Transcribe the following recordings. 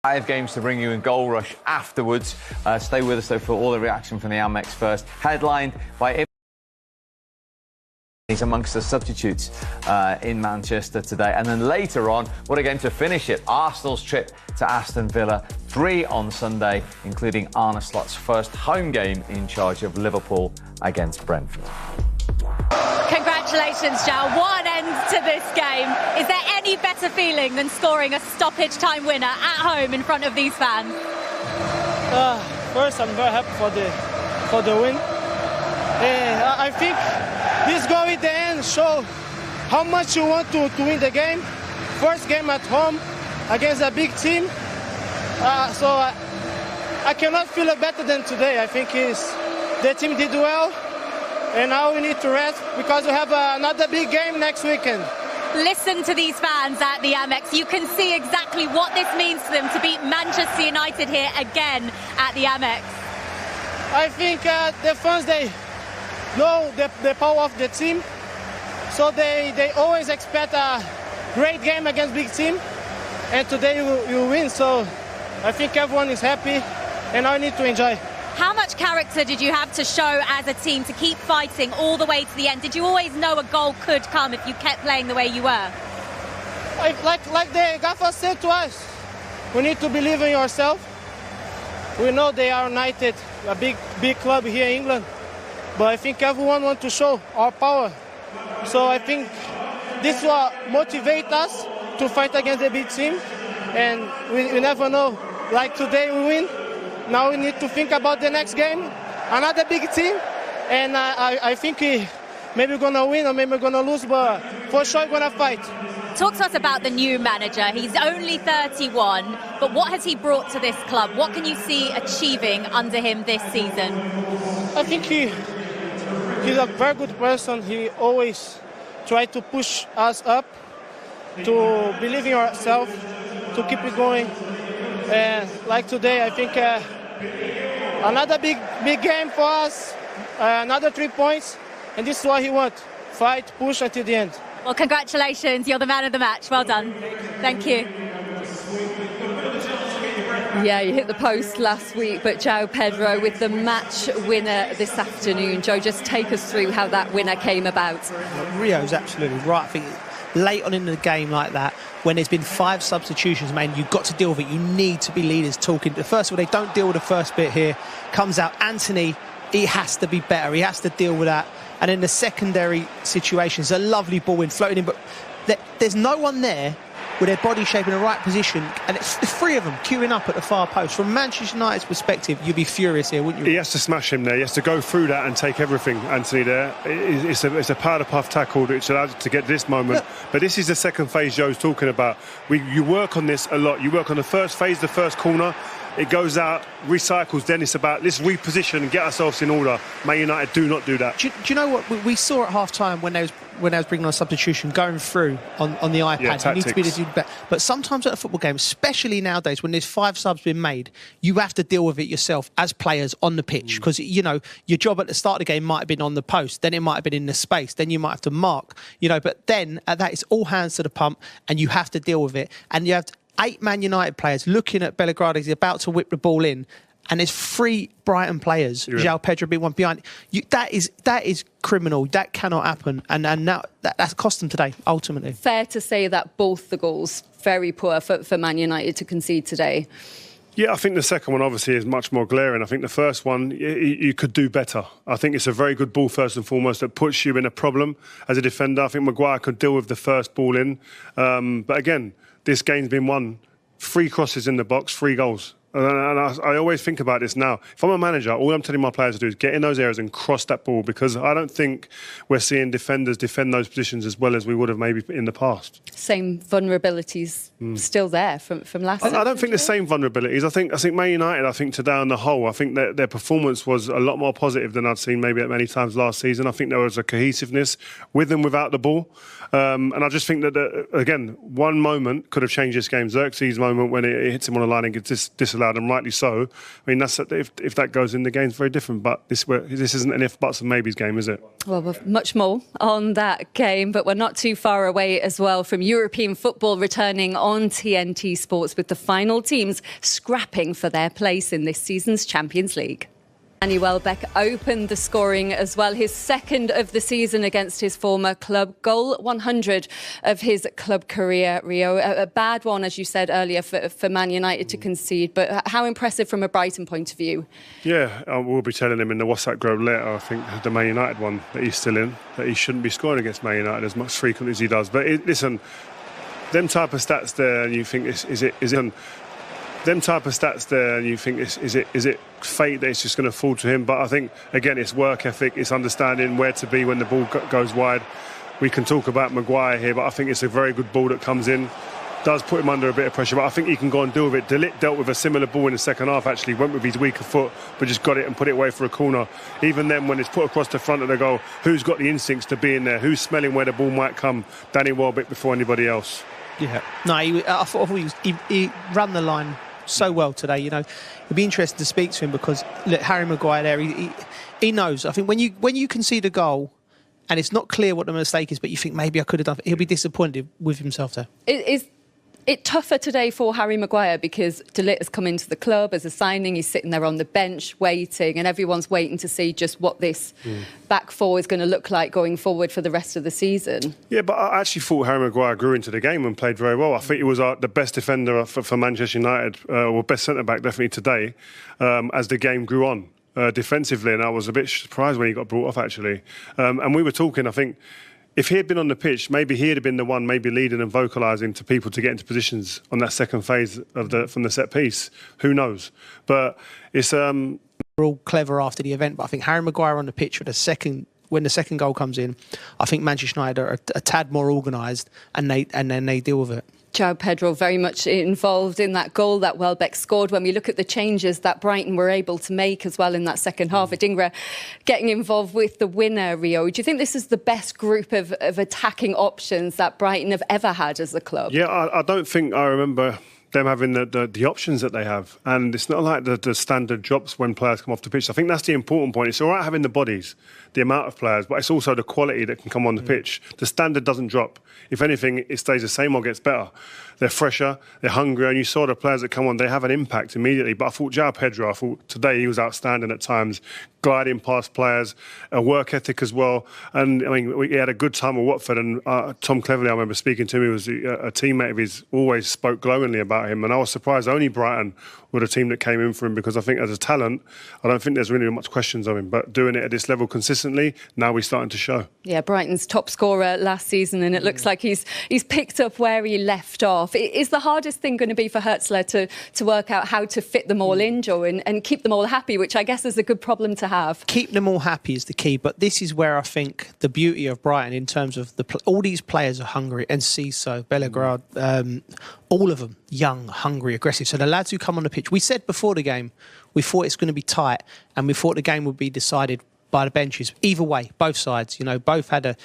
5 games to bring you in Goal Rush afterwards. Stay with us, though, for all the reaction from the Amex first. Headlined by... He's amongst the substitutes in Manchester today. And then later on, what a game to finish it. Arsenal's trip to Aston Villa. 3 on Sunday, including Arne Slot's first home game in charge of Liverpool against Brentford. Congratulations, Joe. What an end to this game. Is there any better feeling than scoring a stoppage time winner at home in front of these fans? First, I'm very happy for the win. I think this goal at the end shows how much you want to win the game. First game at home against a big team. So I cannot feel it better than today. I think the team did well. And now we need to rest because we have another big game next weekend. Listen to these fans at the Amex. You can see exactly what this means to them to beat Manchester United here again at the Amex. I think the fans, they know the power of the team. So they always expect a great game against big team. And today you win. So I think everyone is happy and I need to enjoy. How much character did you have to show as a team to keep fighting all the way to the end? Did you always know a goal could come if you kept playing the way you were? Like the gaffer said to us, we need to believe in yourself. We know they are United, a big club here in England, but I think everyone wants to show our power. So I think this will motivate us to fight against a big team, and we never know. Like today we win. Now we need to think about the next game, another big team, and I think maybe we're going to win or maybe we're going to lose, but for sure we're going to fight. Talk to us about the new manager. He's only 31, but what has he brought to this club? What can you see achieving under him this season? I think he's a very good person. He always tries to push us up, to believe in ourselves, to keep it going. And like today, I think another big game for us, another 3 points, and this is what he wants. Fight, push until the end. Well, congratulations. You're the man of the match. Well done. Thank you. Yeah, you hit the post last week, but João Pedro with the match winner this afternoon. Joe, just take us through how that winner came about. Rio's absolutely right. I think late on in the game like that, when there's been 5 substitutions, man, you've got to deal with it. You need to be leaders talking. First of all, they don't deal with the first bit here. Comes out Anthony, he has to be better. He has to deal with that. And in the secondary situations, a lovely ball in, floating in, but there's no one there with their body shape in the right position, and it's the 3 of them queuing up at the far post. From Manchester United's perspective, you'd be furious here, wouldn't you? He has to smash him there. He has to go through that and take everything, Anthony, there. It's a powder-puff tackle which allowed to get this moment. But this is the second phase Joe's talking about. You work on this a lot. You work on the first phase, the first corner. It goes out, recycles, then it's about let's reposition and get ourselves in order. Man United do not do that. Do you know what we saw at half-time when they was bringing on substitution, going through on the iPad? Yeah, you need to be the better. But sometimes at a football game, especially nowadays when there's 5 subs been made, you have to deal with it yourself as players on the pitch, because you know your job at the start of the game might have been on the post, then it might have been in the space, then you might have to mark, but then at that it's all hands to the pump and you have to deal with it. And you have 8 Man United players looking at Belgrade as he's about to whip the ball in, and there's 3 Brighton players, João Pedro being one behind. That is criminal. That cannot happen, and now that's cost them today, ultimately. Fair to say that both the goals, very poor for Man United to concede today. Yeah, I think the second one obviously is much more glaring. I think the first one, you could do better. I think it's a very good ball first and foremost that puts you in a problem as a defender. I think Maguire could deal with the first ball in. But again, this game's been won. 3 crosses in the box, 3 goals. And I always think about this now. If I'm a manager, all I'm telling my players to do is get in those areas and cross that ball, because I don't think we're seeing defenders defend those positions as well as we would have maybe in the past. Same vulnerabilities still there from last season. I don't think the same vulnerabilities. I think Man United, today on the whole, I think that their performance was a lot more positive than I'd seen maybe at many times last season. I think there was a cohesiveness with and without the ball. And I just think that, again, one moment could have changed this game. Xerxes' moment when it hits him on the line and gets disallowed. allowed, and rightly so. I mean, that's if that goes in, the game's very different. But this isn't an if, buts and maybes game, is it? Well, we've much more on that game, but we're not too far away as well from European football returning on TNT Sports with the final teams scrapping for their place in this season's Champions League. Danny Welbeck opened the scoring as well, his second of the season against his former club, goal 100 of his club career, Rio. A bad one, as you said earlier, for Man United to concede, but how impressive from a Brighton point of view? Yeah, I will be telling him in the WhatsApp group later, I think, the Man United one that he's still in, that he shouldn't be scoring against Man United as much frequently as he does. But listen, them type of stats there, and you think, is it them type of stats there, and you think, is it fate that it's just going to fall to him? But I think, again, it's work ethic, it's understanding where to be when the ball goes wide. We can talk about Maguire here, but I think it's a very good ball that comes in. Does put him under a bit of pressure, but I think he can go and deal with it. De Ligt dealt with a similar ball in the second half, actually, went with his weaker foot, but just got it and put it away for a corner. Even then, when it's put across the front of the goal, who's got the instincts to be in there? Who's smelling where the ball might come? Danny Welbeck before anybody else. Yeah. No, I thought he ran the line so well today. You know, it'd be interesting to speak to him because look, Harry Maguire there, he knows. I think when you concede a goal and it's not clear what the mistake is, but you think maybe I could have done it, he'll be disappointed with himself there. Is it tougher today for Harry Maguire because De Ligt has come into the club as a signing? He's sitting there on the bench waiting, and everyone's waiting to see just what this back four is going to look like going forward for the rest of the season. Yeah, but I actually thought Harry Maguire grew into the game and played very well. I think he was the best defender for Manchester United, or best centre-back definitely today, as the game grew on defensively, and I was a bit surprised when he got brought off, actually. And we were talking, I think, if he had been on the pitch, maybe he'd have been the one maybe leading and vocalising to people to get into positions on that second phase of from the set piece. Who knows? But it's we're all clever after the event, but I think Harry Maguire on the pitch when the second goal comes in, I think Manchester United are a tad more organised, and then they deal with it. João Pedro very much involved in that goal that Welbeck scored. When we look at the changes that Brighton were able to make as well in that second half, Adingra getting involved with the winner, Rio. Do you think this is the best group of attacking options that Brighton have ever had as a club? Yeah, I don't think I remember them having the options that they have. And it's not like the standard drops when players come off the pitch. I think that's the important point. It's all right having the bodies, the amount of players, but it's also the quality that can come on the pitch. The standard doesn't drop. If anything, it stays the same or gets better. They're fresher, they're hungrier, and you saw the players that come on, they have an impact immediately. But I thought João Pedro, today he was outstanding at times, gliding past players, a work ethic as well. And I mean, he had a good time at Watford, and Tom Cleverley, I remember speaking to him, he was a teammate of his, always spoke glowingly about him. And I was surprised only Brighton were the team that came in for him, because I think as a talent, I don't think there's really much questions of him. But doing it at this level consistently, now we're starting to show. Yeah, Brighton's top scorer last season, and it looks like he's picked up where he left off. Is the hardest thing going to be for Hertzler to work out how to fit them all in, Joe, and keep them all happy, which I guess is a good problem to have? Keep them all happy is the key, but this is where I think the beauty of Brighton in terms of all these players are hungry, and Ciso, Bellegrade, all of them young, hungry, aggressive. So the lads who come on the pitch, we said before the game, we thought it's going to be tight, and we thought the game would be decided by the benches. Either way, both sides, both had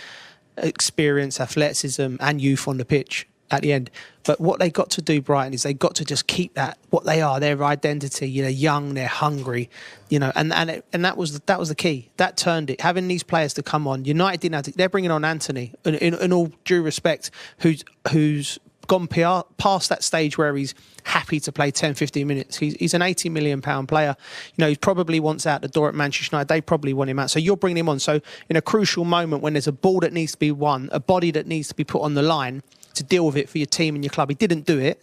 experience, athleticism and youth on the pitch at the end. But what they got to do, Brighton, is they got to just keep that what they are, their identity. Young, they're hungry, and that was the key. That turned it. Having these players to come on, United didn't have to. They're bringing on Anthony, in all due respect, who's gone past that stage where he's happy to play 10, 15 minutes. He's an £80 million player. He probably wants out the door at Manchester United. They probably want him out. So you're bringing him on. So in a crucial moment when there's a ball that needs to be won, a body that needs to be put on the line to deal with it for your team and your club, he didn't do it.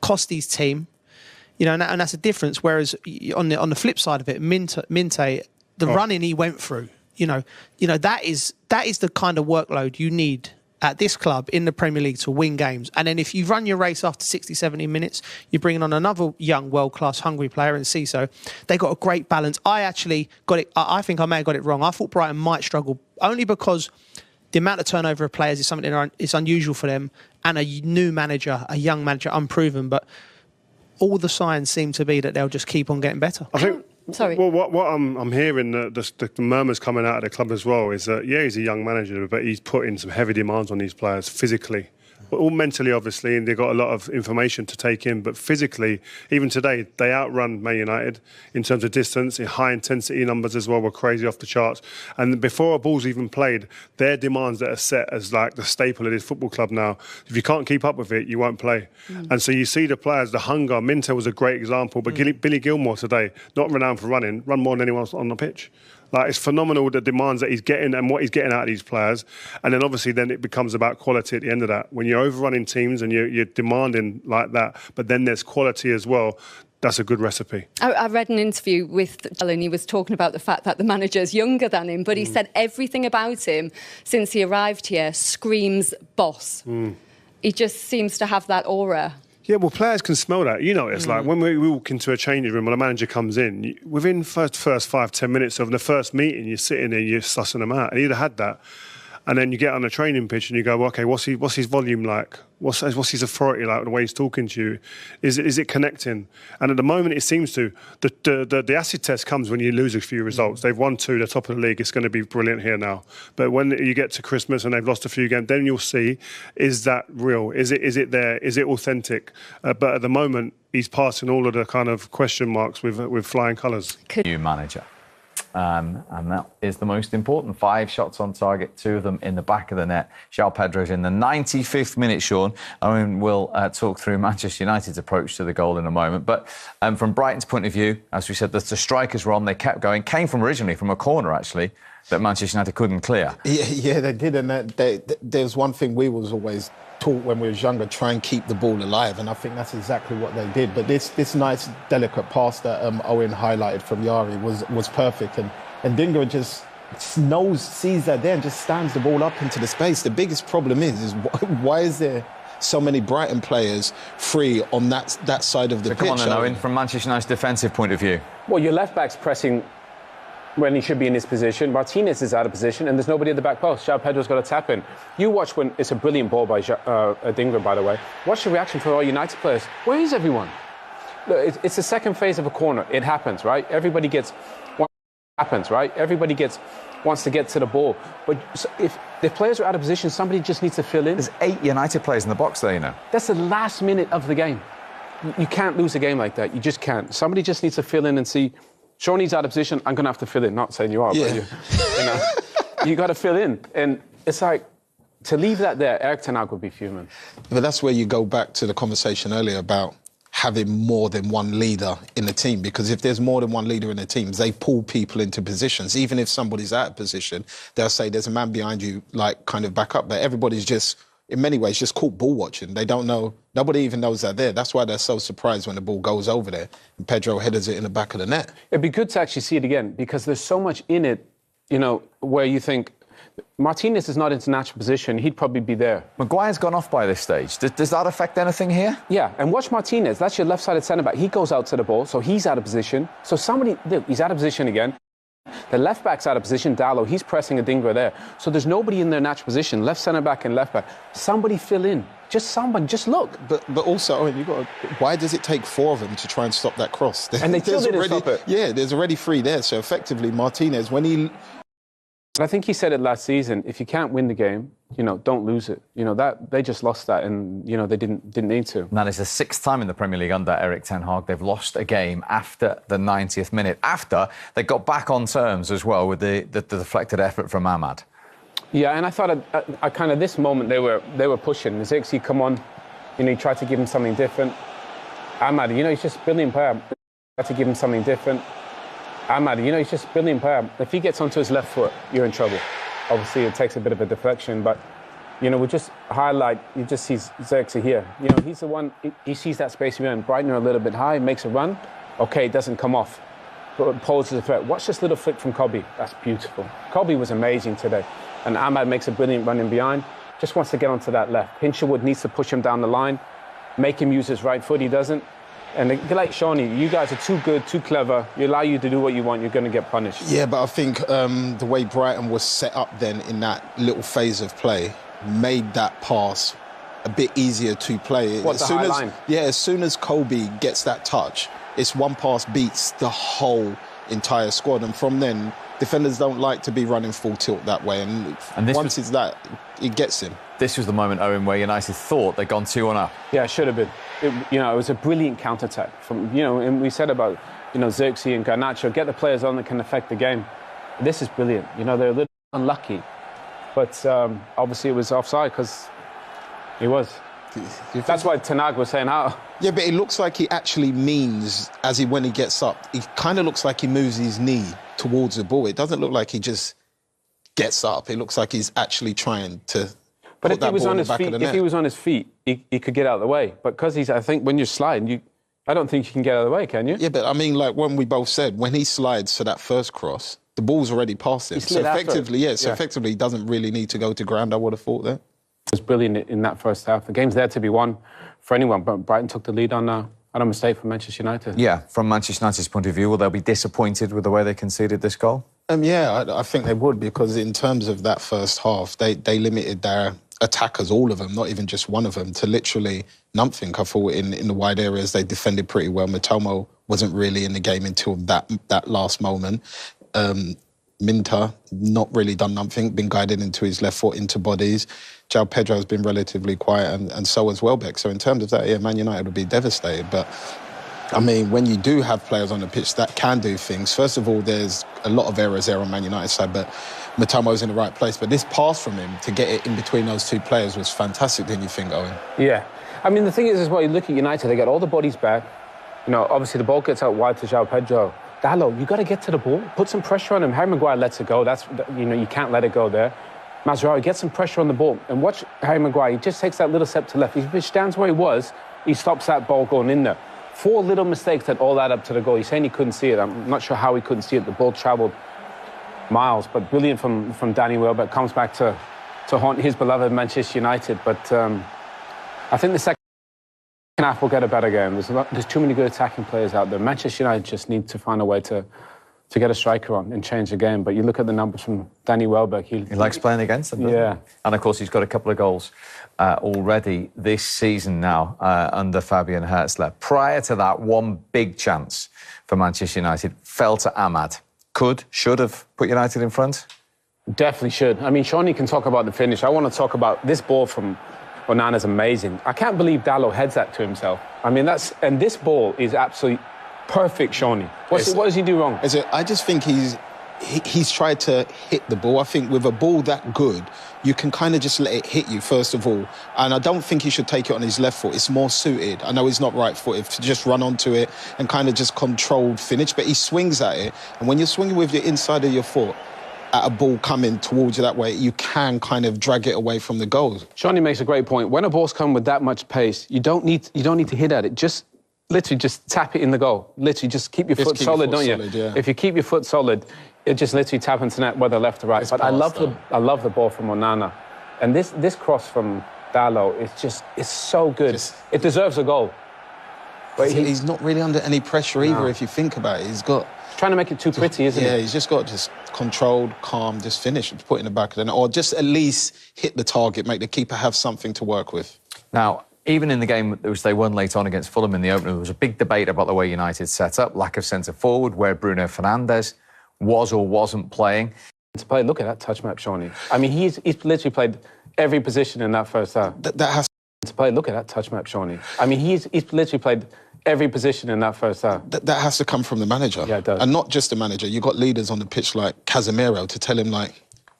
Cost his team. And that's a difference. Whereas on the flip side of it, Minte, the running he went through, that is the kind of workload you need at this club in the Premier League to win games. And then if you run your race after 60, 70 minutes, you're bringing on another young, world-class, hungry player in Ciso. They got a great balance. I actually got it. I think I may have got it wrong. I thought Brighton might struggle only because the amount of turnover of players is something that is unusual for them, and a new manager, a young manager, unproven. But all the signs seem to be that they'll just keep on getting better. I think. Sorry. Well, what I'm hearing, the murmurs coming out of the club as well, is that, he's a young manager, but he's putting some heavy demands on these players physically. all mentally, obviously, and they've got a lot of information to take in. But physically, even today, they outrun Man United in terms of distance. In high intensity numbers as well were crazy off the charts. And before a ball's even played, their demands that are set as like the staple of this football club now. If you can't keep up with it, you won't play. And so you see the players, the hunger. Minter was a great example, but Billy Gilmour today, not renowned for running, run more than anyone else on the pitch. Like, it's phenomenal the demands that he's getting and what he's getting out of these players. And then obviously then it becomes about quality at the end of that. When you're overrunning teams and you're demanding like that, but then there's quality as well, that's a good recipe. I read an interview with Alan. He was talking about the fact that the manager's younger than him, but he said everything about him since he arrived here screams boss. He just seems to have that aura. Yeah, well, players can smell that. You know, it's like when we walk into a changing room and a manager comes in, within first 5-10 minutes of the first meeting, you're sitting there, you're sussing them out. And he'd have had that. And then you get on a training pitch and you go, well, okay, what's his volume like? What's his authority like, the way he's talking to you? Is it connecting? And at the moment, it seems to. The acid test comes when you lose a few results. They've won 2, they're top of the league. It's going to be brilliant here now. But when you get to Christmas and they've lost a few games, then you'll see, is that real? Is it there? Is it authentic? But at the moment, he's passing all of the kind of question marks with flying colours. New manager. And that is the most important. 5 shots on target, 2 of them in the back of the net. João Pedro's in the 95th minute, Sean. Owen will talk through Manchester United's approach to the goal in a moment. But from Brighton's point of view, as we said, the strikers were on, they kept going. Came from originally from a corner, actually, that Manchester United couldn't clear. Yeah, they did. And there's one thing we was always taught when we was younger, try and keep the ball alive, and I think that's exactly what they did. But this nice delicate pass that Owen highlighted from Yari was perfect, and Dingo just sees that there and just stands the ball up into the space. The biggest problem is why is there so many Brighton players free on that side of the pitch? Come on then, Owen, from Manchester United's defensive point of view. Well, your left back's pressing when he should be in his position. Martinez is out of position and there's nobody at the back post. João Pedro's got to tap in. You watch when it's a brilliant ball by Dingo, by the way. Watch the reaction for all United players. Where is everyone? Look, it's the second phase of a corner. It happens, right? Everybody wants to get to the ball. But if the players are out of position, somebody just needs to fill in. There's 8 United players in the box there, you know. That's the last minute of the game. You can't lose a game like that. You just can't. Somebody just needs to fill in and see, Shawnee's out of position, I'm going to have to fill in. Not saying you are, but you got to fill in. And it's like, to leave that there, Erik ten Hag would be fuming. But that's where you go back to the conversation earlier about having more than one leader in the team, because if there's more than one leader in the team, they pull people into positions. Even if somebody's out of position, they'll say there's a man behind you, like, kind of back up. But everybody's just, in many ways, just caught ball watching. They don't know, nobody even knows they're there. That's why they're so surprised when the ball goes over there and Pedro headers it in the back of the net. It'd be good to actually see it again, because there's so much in it, you know, where you think, Martinez is not in natural position, he'd probably be there. Maguire's gone off by this stage. Does that affect anything here? Yeah, and watch Martinez, that's your left-sided centre-back. He goes out to the ball, so he's out of position. So he's out of position again. The left-back's out of position, Dallo, he's pressing Adingra there. So there's nobody in their natural position, left centre-back and left-back. Somebody fill in. Just somebody, just look. But also, why does it take 4 of them to try and stop that cross? And they still didn't stop it. Yeah, there's already 3 there. So effectively, Martinez, when he... I think he said it last season, if you can't win the game, don't lose it. That they just lost that and, they didn't need to. And that is the 6th time in the Premier League under Erik ten Hag they've lost a game after the 90th minute, after they got back on terms as well with the deflected effort from Ahmad. Yeah, and I thought at kind of this moment they were pushing. Zirkzee, come on. He tried to give him something different. Ahmad, he's just a brilliant player. Tried to give him something different. Ahmad, he's just a brilliant player. If he gets onto his left foot, you're in trouble. Obviously, it takes a bit of a deflection, but, we just highlight, you just see Zirkzee here. He's the one, he sees that space here, and Brighton are a little bit high, makes a run. Okay, it doesn't come off, but poses a threat. Watch this little flick from Kobe. That's beautiful. Kobe was amazing today. And Ahmad makes a brilliant run in behind. Just wants to get onto that left. Hinshelwood needs to push him down the line, make him use his right foot. He doesn't. And like Shawnee, you guys are too good, too clever. You allow you to do what you want, you're going to get punished. Yeah, but I think the way Brighton was set up then in that little phase of play made that pass a bit easier to play. What, the high line? Yeah, as soon as Kobe gets that touch, it's one pass beats the whole entire squad. And from then, defenders don't like to be running full tilt that way. And once it's that, it gets him. this was the moment, Owen, where United thought they'd gone 2-1 up. Yeah, it should have been. It was a brilliant counter-attack. And we said about, Xerxes and Garnacho, get the players on that can affect the game. This is brilliant. They're a little unlucky. But obviously it was offside because he was. That's why Tanag was saying how. Yeah, but it looks like he actually means, when he gets up, it kind of looks like he moves his knee towards the ball. It doesn't look like he just gets up. It looks like he's actually trying to but put that ball in the back of the net. If he was on his feet, he could get out of the way. But because I think when you're sliding, I don't think you can get out of the way, can you? Yeah, but I mean, like when we both said, when he slides to that first cross, the ball's already past him. So effectively, effectively, he doesn't really need to go to ground, I would have thought there. It was brilliant in that first half. The game's there to be won for anyone, but Brighton took the lead on a mistake from Manchester United. Yeah, from Manchester United's point of view, will they be disappointed with the way they conceded this goal? Yeah, I think they would, because in terms of that first half, they limited their attackers, all of them, not even just one of them, to literally nothing. I thought in the wide areas they defended pretty well. Matomo wasn't really in the game until that last moment. Minter, not really done nothing, been guided into his left foot, into bodies. João Pedro has been relatively quiet, and so has Welbeck. So in terms of that, yeah, Man United would be devastated. But, I mean, when you do have players on the pitch that can do things, first of all, there's a lot of errors there on Man United's side, but Matomo's in the right place. But this pass from him to get it in between those two players was fantastic, didn't you think, Owen? Yeah. I mean, the thing is as well, you look at United, they get all the bodies back. Obviously the ball gets out wide to João Pedro. Dalot, you got to get to the ball, put some pressure on him. Harry Maguire lets it go. You can't let it go there. Mazraoui gets some pressure on the ball, and watch Harry Maguire. He just takes that little step to left. He stands where he was. He stops that ball going in there. 4 little mistakes that all add up to the goal. He's saying he couldn't see it. I'm not sure how he couldn't see it. The ball travelled miles, but brilliant from Danny Welbeck. Comes back to haunt his beloved Manchester United. But I think the second half will get a better game. There's too many good attacking players out there. Manchester United just need to find a way to get a striker on and change the game. But you look at the numbers from Danny Welbeck. He likes playing against them, doesn't he? And, of course, he's got a couple of goals already this season now under Fabian Hertzler. Prior to that, one big chance for Manchester United fell to Ahmad. Should have put United in front? Definitely should. I mean, Shawnee can talk about the finish. I want to talk about this ball from Onana's amazing. I can't believe Dalot heads that to himself. I mean, and this ball is absolutely perfect, Shawnee. What does he do wrong? I just think he's tried to hit the ball. I think with a ball that good, you can kind of just let it hit you, first of all. And I don't think he should take it on his left foot. It's more suited. I know he's not right-footed, to just run onto it and kind of just controlled finish. But he swings at it. And when you're swinging with the inside of your foot at a ball coming towards you that way, you can kind of drag it away from the goal. Shawnee makes a great point. When a ball's come with that much pace, you don't need to hit at it. Literally just tap it in the goal. Literally just keep your foot solid, don't you? Yeah. If you keep your foot solid, it just literally tap into net, whether left or right. But I love the ball from Onana. And this cross from Dalot it's so good. It deserves a goal. But he's not really under any pressure either, if you think about it. He's trying to make it too pretty, isn't he? Yeah, he's just got controlled, calm, just finish, put in the back of the net, or just at least hit the target, make the keeper have something to work with. Now, even in the game which they won late on against Fulham in the opener, there was a big debate about the way United set up, lack of centre-forward, where Bruno Fernandes was or wasn't playing. To play, look at that touch map, Shawnee. I mean, he's literally played every position in that first half. That has to play, look at that touch map, Shawnee. I mean, he's literally played every position in that first half. That has to come from the manager. Yeah, it does. And not just the manager. You've got leaders on the pitch like Casemiro to tell him,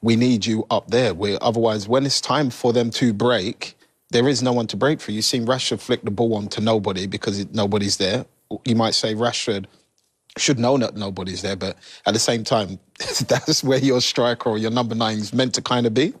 we need you up there. Otherwise, when it's time for them to break, there is no one to break for. You've seen Rashford flick the ball on to nobody because nobody's there. You might say Rashford should know that nobody's there, but at the same time, that's where your striker or your number 9 is meant to kind of be.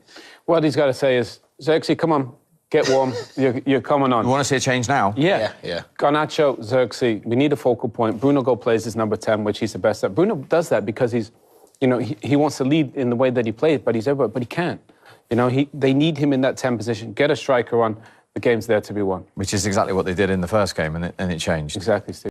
What he's got to say is, Xerxes, come on, get warm. You're coming on. You want to see a change now? Yeah. Garnacho, Xerxes, we need a focal point. Bruno plays as number 10, which he's the best at. Bruno does that because he wants to lead in the way that he plays, but he can't. They need him in that 10 position. Get a striker on. The game's there to be won. Which is exactly what they did in the first game, and it changed. Exactly, Steve.